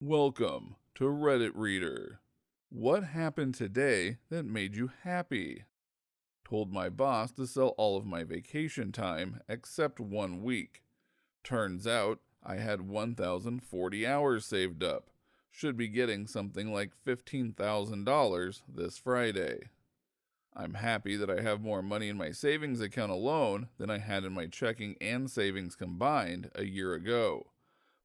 Welcome to Reddit Reader. What happened today that made you happy? Told my boss to sell all of my vacation time except 1 week. Turns out I had 1,040 hours saved up. Should be getting something like $15,000 this Friday. I'm happy that I have more money in my savings account alone than I had in my checking and savings combined a year ago.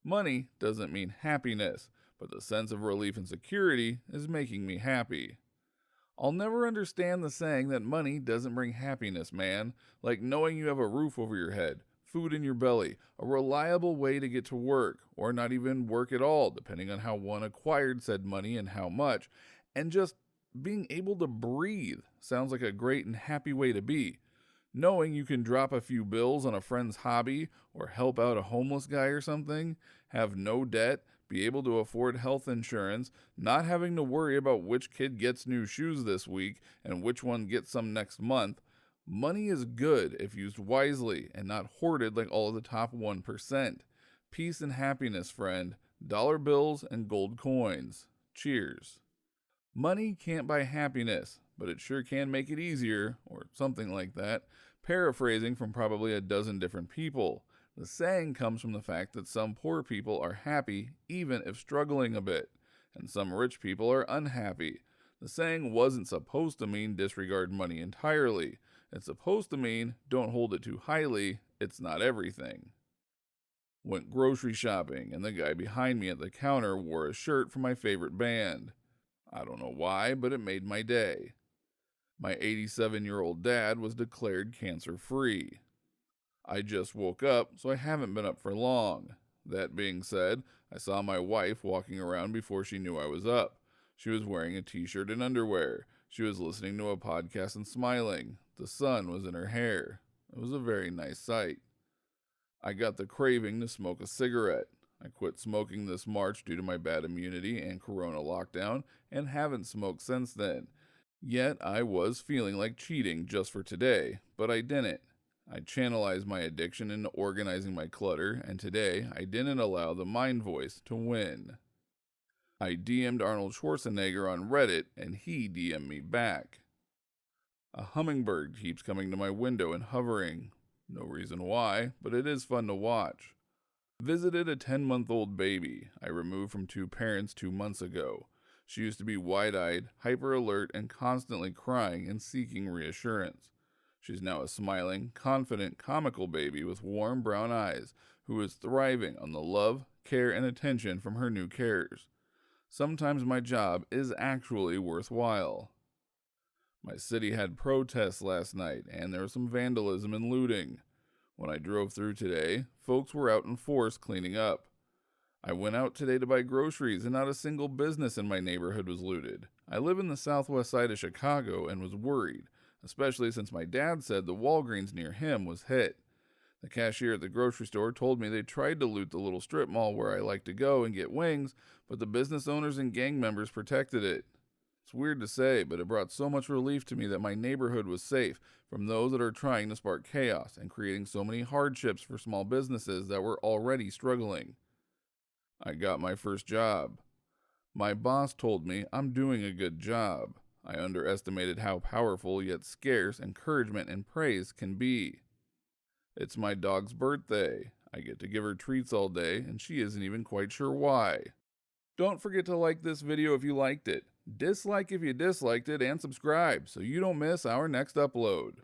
Money doesn't mean happiness, but the sense of relief and security is making me happy. I'll never understand the saying that money doesn't bring happiness, man. Like knowing you have a roof over your head, food in your belly, a reliable way to get to work, or not even work at all, depending on how one acquired said money and how much, and just being able to breathe sounds like a great and happy way to be. Knowing you can drop a few bills on a friend's hobby or help out a homeless guy or something, have no debt, be able to afford health insurance, not having to worry about which kid gets new shoes this week and which one gets some next month. Money is good if used wisely and not hoarded like all of the top 1%. Peace and happiness, friend. Dollar bills and gold coins. Cheers. Money can't buy happiness, but it sure can make it easier, or something like that. Paraphrasing from probably a dozen different people. The saying comes from the fact that some poor people are happy even if struggling a bit, and some rich people are unhappy. The saying wasn't supposed to mean disregard money entirely. It's supposed to mean don't hold it too highly, it's not everything. Went grocery shopping, and the guy behind me at the counter wore a shirt from my favorite band. I don't know why, but it made my day. My 87-year-old dad was declared cancer-free. I just woke up, so I haven't been up for long. That being said, I saw my wife walking around before she knew I was up. She was wearing a t-shirt and underwear. She was listening to a podcast and smiling. The sun was in her hair. It was a very nice sight. I got the craving to smoke a cigarette. I quit smoking this March due to my bad immunity and corona lockdown and haven't smoked since then. Yet I was feeling like cheating just for today, but I didn't. I channelized my addiction into organizing my clutter, and today I didn't allow the mind voice to win. I DM'd Arnold Schwarzenegger on Reddit, and he DM'd me back. A hummingbird keeps coming to my window and hovering. No reason why, but it is fun to watch. Visited a 10-month-old baby I removed from two parents 2 months ago. She used to be wide-eyed, hyper-alert, and constantly crying and seeking reassurance. She's now a smiling, confident, comical baby with warm brown eyes who is thriving on the love, care, and attention from her new carers. Sometimes my job is actually worthwhile. My city had protests last night, and there was some vandalism and looting. When I drove through today, folks were out in force cleaning up. I went out today to buy groceries and not a single business in my neighborhood was looted. I live in the southwest side of Chicago and was worried, especially since my dad said the Walgreens near him was hit. The cashier at the grocery store told me they tried to loot the little strip mall where I like to go and get wings, but the business owners and gang members protected it. It's weird to say, but it brought so much relief to me that my neighborhood was safe from those that are trying to spark chaos and creating so many hardships for small businesses that were already struggling. I got my first job. My boss told me I'm doing a good job. I underestimated how powerful yet scarce encouragement and praise can be. It's my dog's birthday. I get to give her treats all day, and she isn't even quite sure why. Don't forget to like this video if you liked it, dislike if you disliked it, and subscribe so you don't miss our next upload.